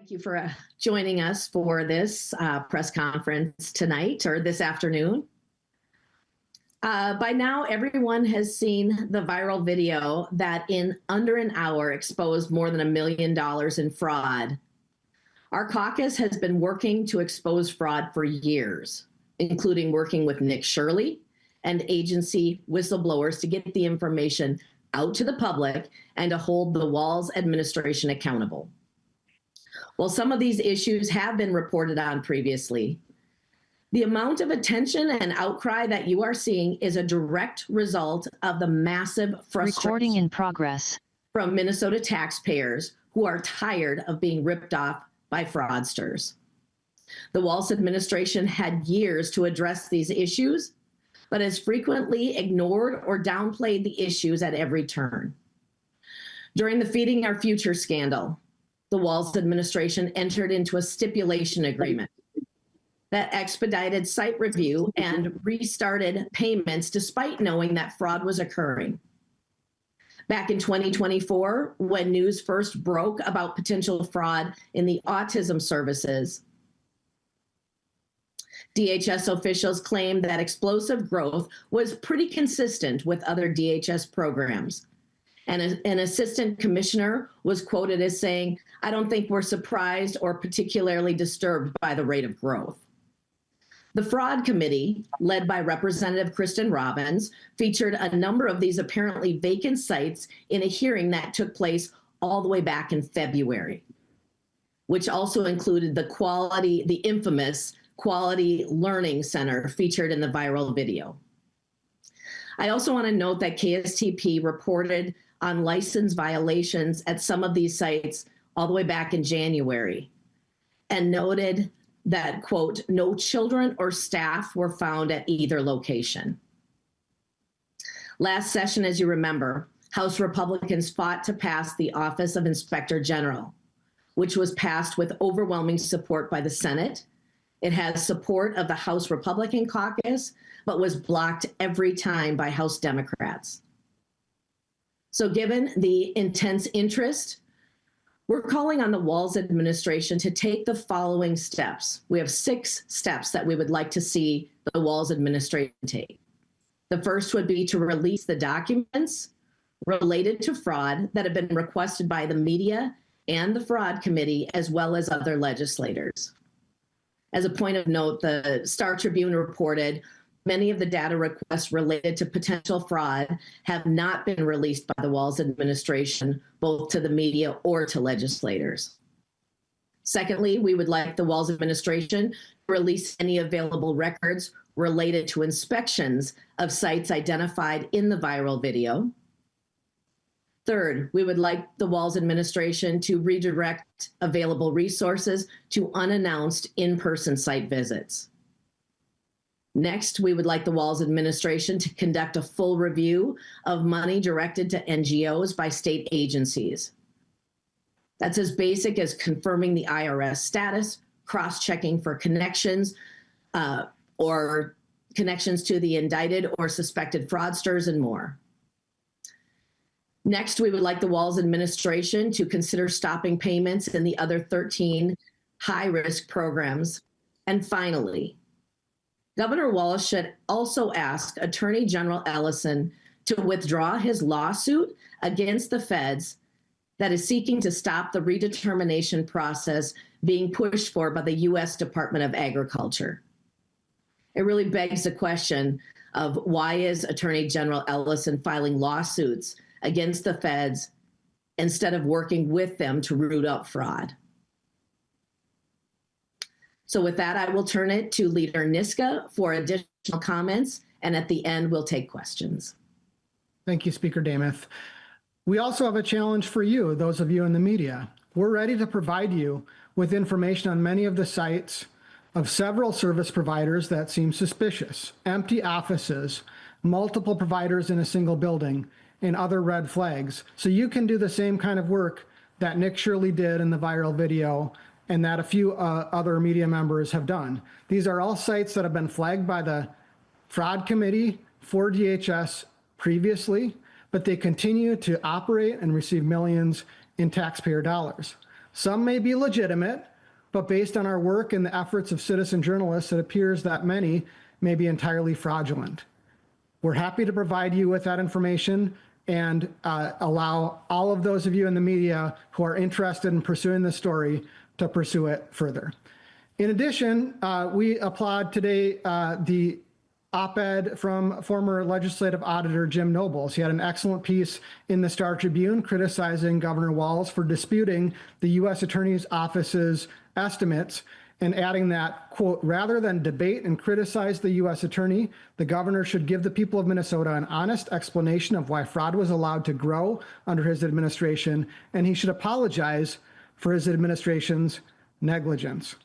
Thank you for joining us for this press conference tonight or this afternoon. By now, everyone has seen the viral video that in under an hour exposed more than $1 million in fraud. Our caucus has been working to expose fraud for years, including working with Nick Shirley and agency whistleblowers to get the information out to the public and to hold the Walz administration accountable. While some of these issues have been reported on previously, the amount of attention and outcry that you are seeing is a direct result of the massive frustration in progress from Minnesota taxpayers who are tired of being ripped off by fraudsters. The Walz administration had years to address these issues, but has frequently ignored or downplayed the issues at every turn. During the Feeding Our Future scandal, the Walz administration entered into a stipulation agreement that expedited site review and restarted payments despite knowing that fraud was occurring. Back in 2024, when news first broke about potential fraud in the autism services, DHS officials claimed that explosive growth was pretty consistent with other DHS programs. And an assistant commissioner was quoted as saying, "I don't think we're surprised or particularly disturbed by the rate of growth." The fraud committee, led by Representative Kristen Robbins, featured a number of these apparently vacant sites in a hearing that took place all the way back in February, which also included the infamous Quality Learning Center featured in the viral video. I also want to note that KSTP reported on license violations at some of these sites all the way back in January and noted that, quote, "no children or staff were found at either location." Last session, as you remember, House Republicans fought to pass the Office of Inspector General, which was passed with overwhelming support by the Senate. It has support of the House Republican caucus, but was blocked every time by House Democrats. So given the intense interest, we're calling on the Walz administration to take the following steps. We have 6 steps that we would like to see the Walz administration take. The first would be to release the documents related to fraud that have been requested by the media and the fraud committee, as well as other legislators. As a point of note, the Star Tribune reported many of the data requests related to potential fraud have not been released by the Walz administration, both to the media or to legislators. Secondly, we would like the Walz administration to release any available records related to inspections of sites identified in the viral video. Third, we would like the Walz administration to redirect available resources to unannounced in-person site visits. Next, we would like the Walz administration to conduct a full review of money directed to NGOs by state agencies. That's as basic as confirming the IRS status, cross-checking for connections or connections to the indicted or suspected fraudsters and more. Next, we would like the Walz administration to consider stopping payments in the other 13 high-risk programs. And finally, Governor Walz should also ask Attorney General Ellison to withdraw his lawsuit against the feds that is seeking to stop the redetermination process being pushed for by the U.S. Department of Agriculture. It really begs the question of why is Attorney General Ellison filing lawsuits against the feds instead of working with them to root out fraud? So with that, I will turn it to Leader Niska for additional comments, and at the end, we'll take questions. Thank you, Speaker Demuth. We also have a challenge for you, those of you in the media. We're ready to provide you with information on many of the sites of several service providers that seem suspicious, empty offices, multiple providers in a single building, and other red flags. So you can do the same kind of work that Nick Shirley did in the viral video and that a few other media members have done. These are all sites that have been flagged by the fraud committee for DHS previously, but they continue to operate and receive millions in taxpayer dollars. Some may be legitimate, but based on our work and the efforts of citizen journalists, it appears that many may be entirely fraudulent. We're happy to provide you with that information and allow all of those of you in the media who are interested in pursuing this story to pursue it further. In addition, we applaud today the op-ed from former legislative auditor Jim Nobles. He had an excellent piece in the Star Tribune criticizing Governor Walz for disputing the U.S. Attorney's Office's estimates and adding that, quote, rather than debate and criticize the U.S. Attorney, the governor should give the people of Minnesota an honest explanation of why fraud was allowed to grow under his administration, and he should apologize for his administration's negligence.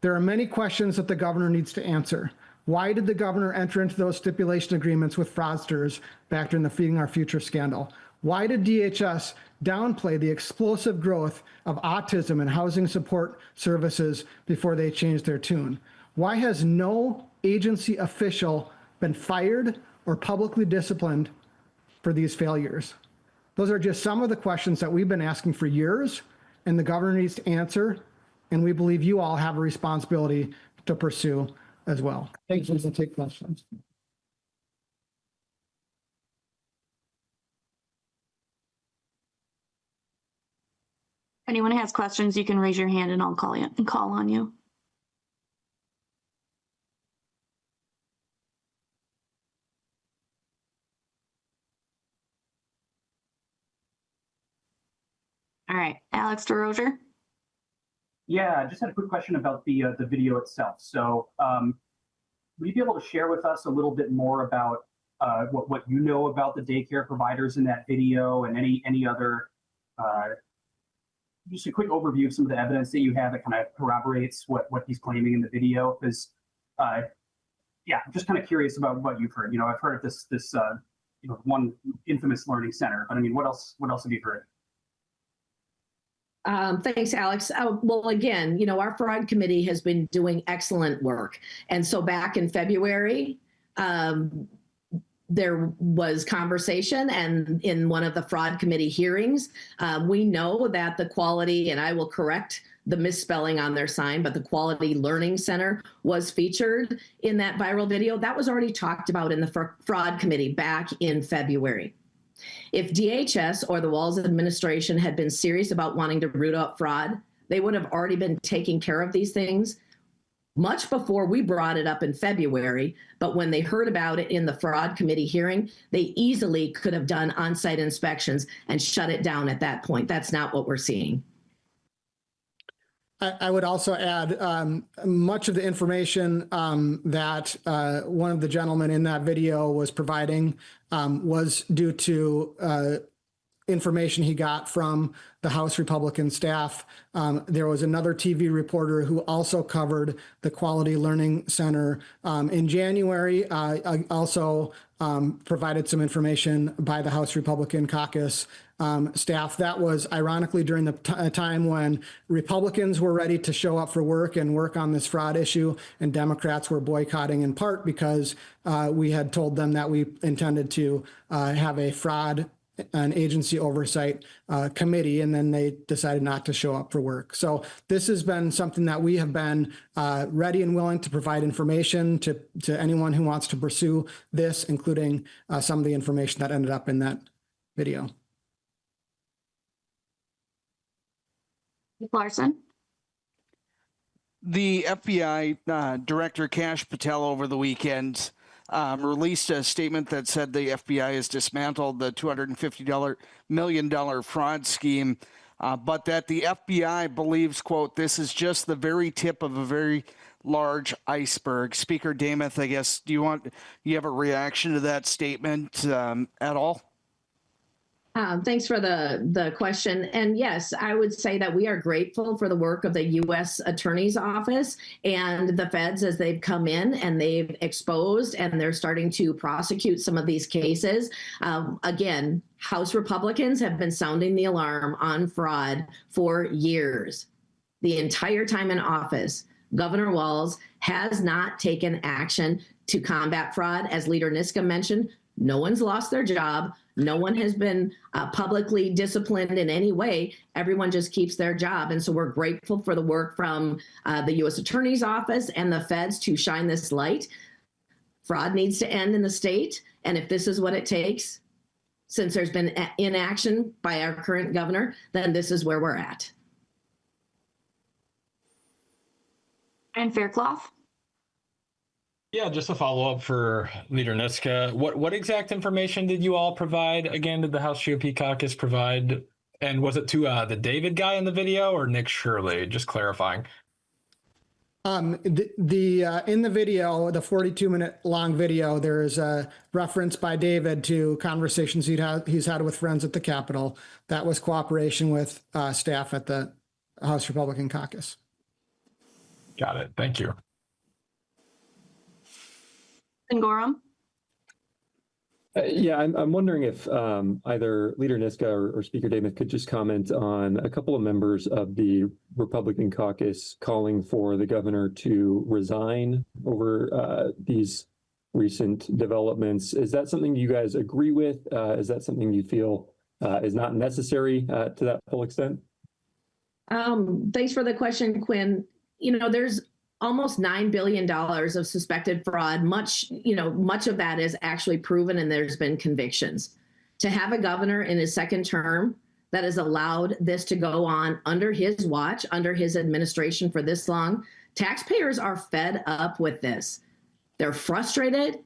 There are many questions that the governor needs to answer. Why did the governor enter into those stipulation agreements with fraudsters back during the Feeding Our Future scandal? Why did DHS downplay the explosive growth of autism and housing support services before they changed their tune? Why has no agency official been fired or publicly disciplined for these failures? Those are just some of the questions that we've been asking for years, and the governor needs to answer, and we believe you all have a responsibility to pursue as well. Thanks. We'll take questions. Anyone has questions, you can raise your hand and I'll call on you. All right, Alex DeRozier. Yeah, I just had a quick question about the video itself. So would you be able to share with us a little bit more about what you know about the daycare providers in that video, and any other just a quick overview of some of the evidence that you have that kind of corroborates what he's claiming in the video? Because yeah, I'm just kind of curious about what you've heard. You know, I've heard of this one infamous learning center, but I mean, what else have you heard? Thanks, Alex. Well, again, you know, our fraud committee has been doing excellent work. And so back in February, there was conversation, and in one of the fraud committee hearings, we know that the quality, and I will correct the misspelling on their sign, but the Quality Learning Center was featured in that viral video. That was already talked about in the fraud committee back in February. If DHS or the Walz administration had been serious about wanting to root out fraud, they would have already been taking care of these things much before we brought it up in February. But when they heard about it in the fraud committee hearing, they easily could have done on-site inspections and shut it down at that point. That's not what we're seeing. I would also add much of the information that one of the gentlemen in that video was providing was due to information he got from the House Republican staff. There was another TV reporter who also covered the Quality Learning Center in January. Also provided some information by the House Republican caucus staff. That was ironically during the time when Republicans were ready to show up for work and work on this fraud issue, and Democrats were boycotting in part because we had told them that we intended to have a fraud an agency oversight committee, and then they decided not to show up for work. So this has been something that we have been ready and willing to provide information to anyone who wants to pursue this, including some of the information that ended up in that video. Larson. The FBI Director Kash Patel over the weekend released a statement that said the FBI has dismantled the $250 million fraud scheme, but that the FBI believes, quote, this is just the very tip of a very large iceberg. Speaker Damath, I guess, do you have a reaction to that statement at all? Thanks for the question. And yes, I would say that we are grateful for the work of the U.S. Attorney's Office and the feds as they've come in and they've exposed and they're starting to prosecute some of these cases. Again, House Republicans have been sounding the alarm on fraud for years. The entire time in office, Governor Walz has not taken action to combat fraud. As Leader Niska mentioned, no one's lost their job. No one has been publicly disciplined in any way. Everyone just keeps their job. And so we're grateful for the work from the U.S. Attorney's Office and the feds to shine this light. Fraud needs to end in the state. And if this is what it takes, since there's been inaction by our current governor, then this is where we're at. And Faircloth? Yeah, just a follow-up for Leader Niska. What exact information did you all provide? Again, did the House GOP caucus provide? And was it to the David guy in the video or Nick Shirley? Just clarifying. In the video, the 42-minute long video, there is a reference by David to conversations he's had with friends at the Capitol. That was cooperation with staff at the House Republican caucus. Got it. Thank you. And Gorham? Yeah, I'm wondering if either Leader Niska or Speaker Davis could just comment on a couple of members of the Republican caucus calling for the governor to resign over these recent developments. Is that something you guys agree with? Is that something you feel is not necessary to that full extent? Thanks for the question, Quinn. There's almost $9 billion of suspected fraud. Much of that is actually proven and there's been convictions. To have a governor in his second term that has allowed this to go on under his watch, under his administration for this long, taxpayers are fed up with this. They're frustrated.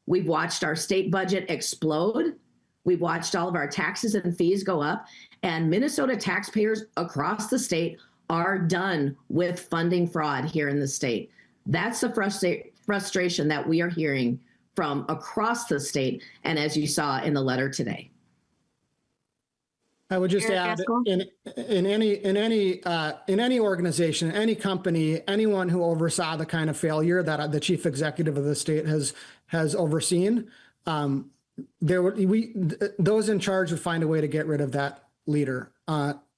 We've watched our state budget explode. We've watched all of our taxes and fees go up, and Minnesota taxpayers across the state are done with funding fraud here in the state. That's the frustration that we are hearing from across the state, and as you saw in the letter today. I would just add, in any organization, any company, anyone who oversaw the kind of failure that the chief executive of the state has overseen, those in charge would find a way to get rid of that leader.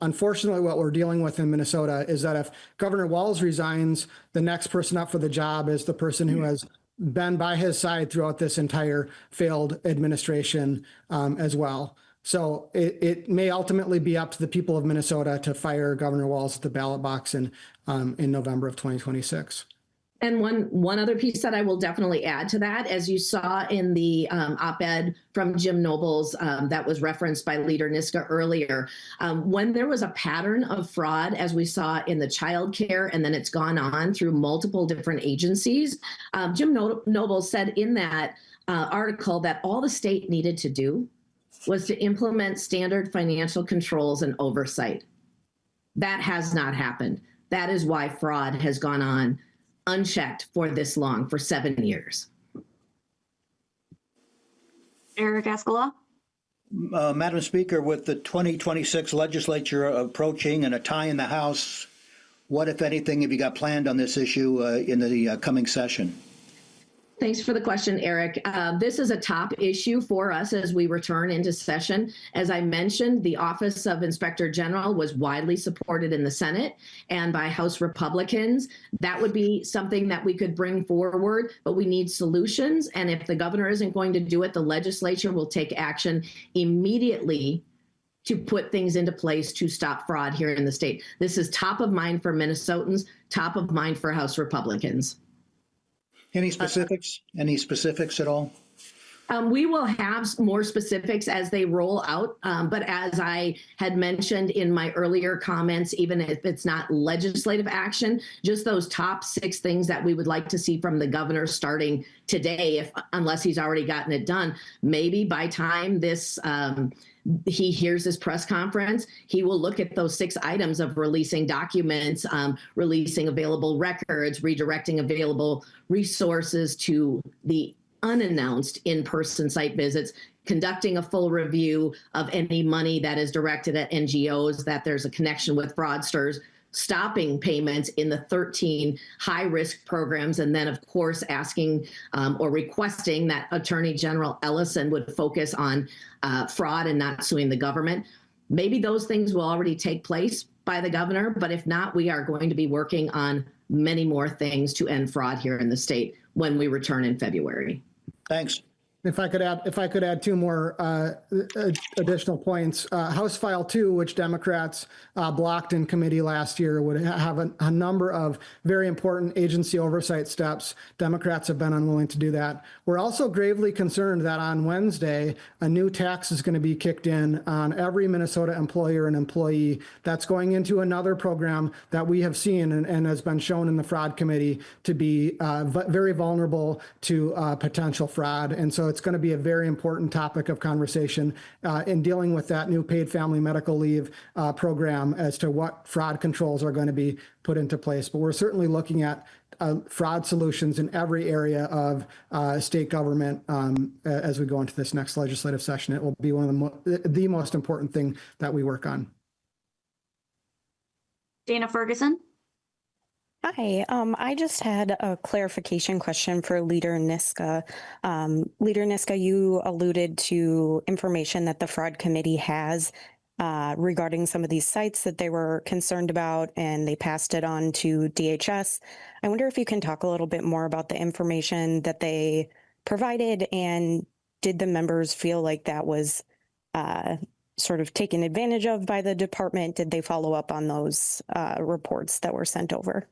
Unfortunately, what we're dealing with in Minnesota is that if Governor Walz resigns, the next person up for the job is the person who has been by his side throughout this entire failed administration as well. So it may ultimately be up to the people of Minnesota to fire Governor Walz at the ballot box in November of 2026. And one other piece that I will definitely add to that, as you saw in the op-ed from Jim Nobles that was referenced by Leader Niska earlier, when there was a pattern of fraud, as we saw in the child care, and then it's gone on through multiple different agencies, Jim Nobles said in that article that all the state needed to do was to implement standard financial controls and oversight. That has not happened. That is why fraud has gone on unchecked for this long, for 7 years. Eric Escala? Madam Speaker, with the 2026 legislature approaching and a tie in the House, what, if anything, have you got planned on this issue in the coming session? Thanks for the question, Eric. This is a top issue for us as we return into session. As I mentioned, the Office of Inspector General was widely supported in the Senate and by House Republicans. That would be something that we could bring forward, but we need solutions. And if the governor isn't going to do it, the legislature will take action immediately to put things into place to stop fraud here in the state. This is top of mind for Minnesotans, top of mind for House Republicans. Any specifics? Any specifics at all? We will have more specifics as they roll out. But as I had mentioned in my earlier comments, even if it's not legislative action, just those top 6 things that we would like to see from the governor starting today, unless he's already gotten it done. Maybe by time this he hears this press conference, he will look at those 6 items of releasing documents, releasing available records, redirecting available resources to the unannounced in-person site visits, conducting a full review of any money that is directed at NGOs, that there's a connection with fraudsters, stopping payments in the 13 high-risk programs, and then, of course, asking or requesting that Attorney General Ellison would focus on fraud and not suing the government. Maybe those things will already take place by the governor, but if not, we are going to be working on many more things to end fraud here in the state when we return in February. Thanks. If I could add two more additional points. House File 2, which Democrats blocked in committee last year, would have a number of very important agency oversight steps. Democrats have been unwilling to do that. We're also gravely concerned that on Wednesday, a new tax is going to be kicked in on every Minnesota employer and employee. That's going into another program that we have seen and has been shown in the fraud committee to be very vulnerable to potential fraud. And so it's going to be a very important topic of conversation in dealing with that new paid family medical leave program as to what fraud controls are going to be put into place. But we're certainly looking at fraud solutions in every area of state government as we go into this next legislative session. It will be one of the most important thing that we work on. Dana Ferguson. Hi, I just had a clarification question for Leader Niska. Leader Niska, you alluded to information that the fraud committee has regarding some of these sites that they were concerned about, and they passed it on to DHS. I wonder if you can talk a little bit more about the information that they provided, and did the members feel like that was sort of taken advantage of by the department? Did they follow up on those reports that were sent over?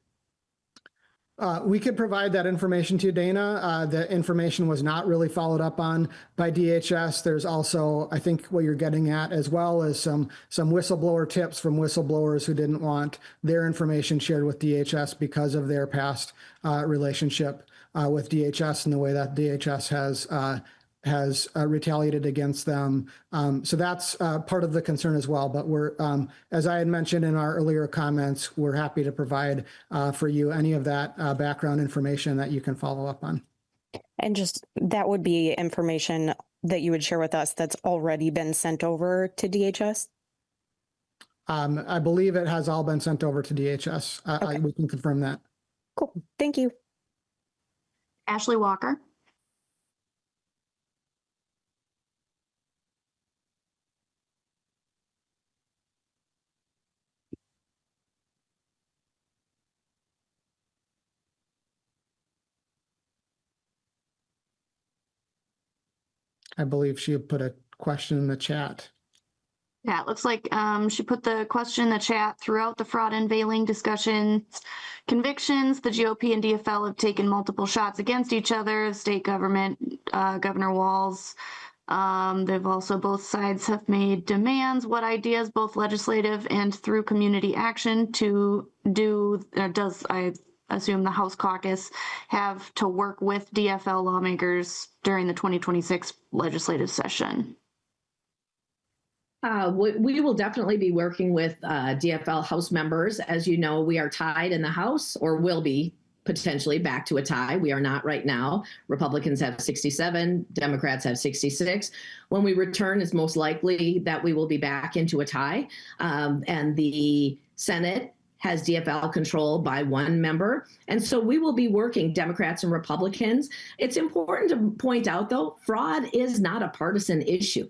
We could provide that information to you, Dana. The information was not really followed up on by DHS. There's also, I think what you're getting at, as well as some whistleblower tips from whistleblowers who didn't want their information shared with DHS because of their past relationship with DHS and the way that DHS has retaliated against them. So that's part of the concern as well. But we're, as I had mentioned in our earlier comments, we're happy to provide for you any of that background information that you can follow up on. And just that would be information that you would share with us that's already been sent over to DHS? I believe it has all been sent over to DHS. Okay. We can confirm that. Cool. Thank you. Ashley Walker. I believe she put a question in the chat. Yeah, it looks like she put the question in the chat. Throughout the fraud unveiling discussions, convictions, the GOP and DFL have taken multiple shots against each other. State government, Governor Walz. They've also, both sides have made demands. What ideas, both legislative and through community action, to do, does, I assume, the House caucus have to work with DFL lawmakers during the 2026 legislative session? We will definitely be working with DFL House members. As you know, we are tied in the House, or will be potentially back to a tie. We are not right now. Republicans have 67, Democrats have 66. When we return, it's most likely that we will be back into a tie. And the Senate has DFL control by one member. And so we will be working, Democrats and Republicans. It's important to point out, though, fraud is not a partisan issue.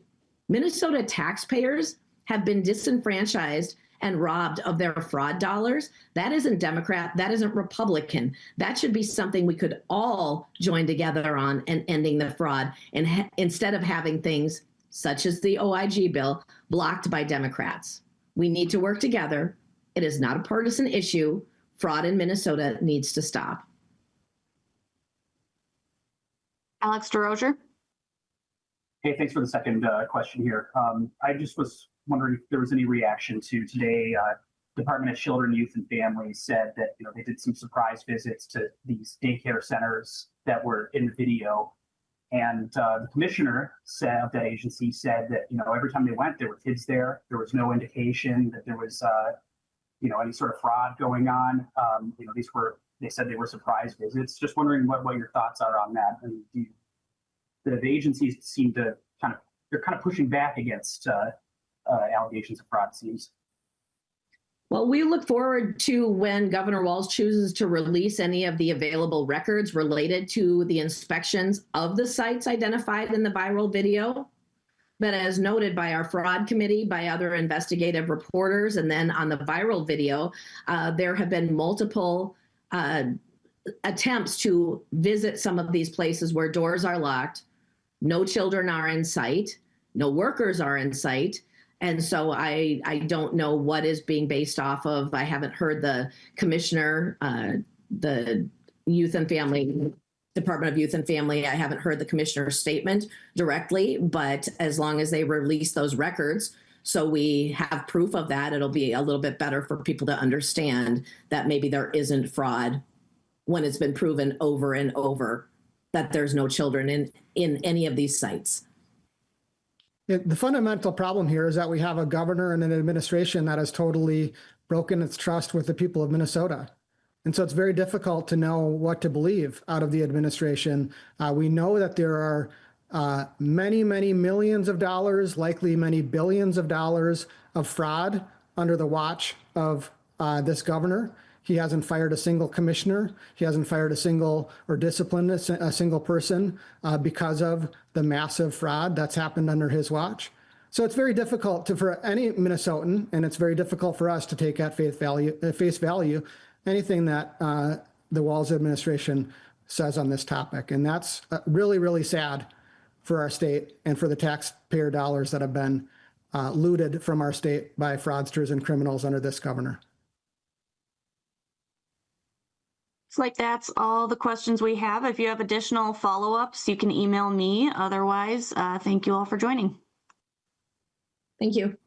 Minnesota taxpayers have been disenfranchised and robbed of their fraud dollars. That isn't Democrat, that isn't Republican. That should be something we could all join together on and ending the fraud, and instead of having things such as the OIG bill blocked by Democrats. We need to work together. It is not a partisan issue. Fraud in Minnesota needs to stop. Alex DeRozier. Hey, thanks for the second question here. I just was wondering if there was any reaction to today. Department of Children, Youth, and Families said that they did some surprise visits to these daycare centers that were in the video, and the commissioner of that agency said that every time they went, there were kids there. There was no indication that there was any sort of fraud going on. They said they were surprise visits. Just wondering what your thoughts are on that. And the agencies seem to they're kind of pushing back against allegations of fraud, it seems. Well, we look forward to when Governor Walz chooses to release any of the available records related to the inspections of the sites identified in the viral video. But as noted by our fraud committee, by other investigative reporters, and then on the viral video, there have been multiple attempts to visit some of these places where doors are locked, No children are in sight. No workers are in sight. And so I don't know what is being based off of. I haven't heard the commissioner, the Youth and Family, Department of Youth and Family. I haven't heard the commissioner's statement directly, but as long as they release those records, so we have proof of that, it'll be a little bit better for people to understand that maybe there isn't fraud when it's been proven over and over that there's no children in any of these sites. The fundamental problem here is that we have a governor and an administration that has totally broken its trust with the people of Minnesota. And so it's very difficult to know what to believe out of the administration. We know that there are many, many millions of dollars, likely many billions of dollars of fraud under the watch of this governor. He hasn't fired a single commissioner. He hasn't fired a single or disciplined a single person because of the massive fraud that's happened under his watch. So it's very difficult for any Minnesotan, and it's very difficult for us to take at face value anything that the Walz administration says on this topic. And that's really, really sad for our state and for the taxpayer dollars that have been looted from our state by fraudsters and criminals under this governor. Looks like that's all the questions we have. If you have additional follow-ups, you can email me. Otherwise, thank you all for joining. Thank you.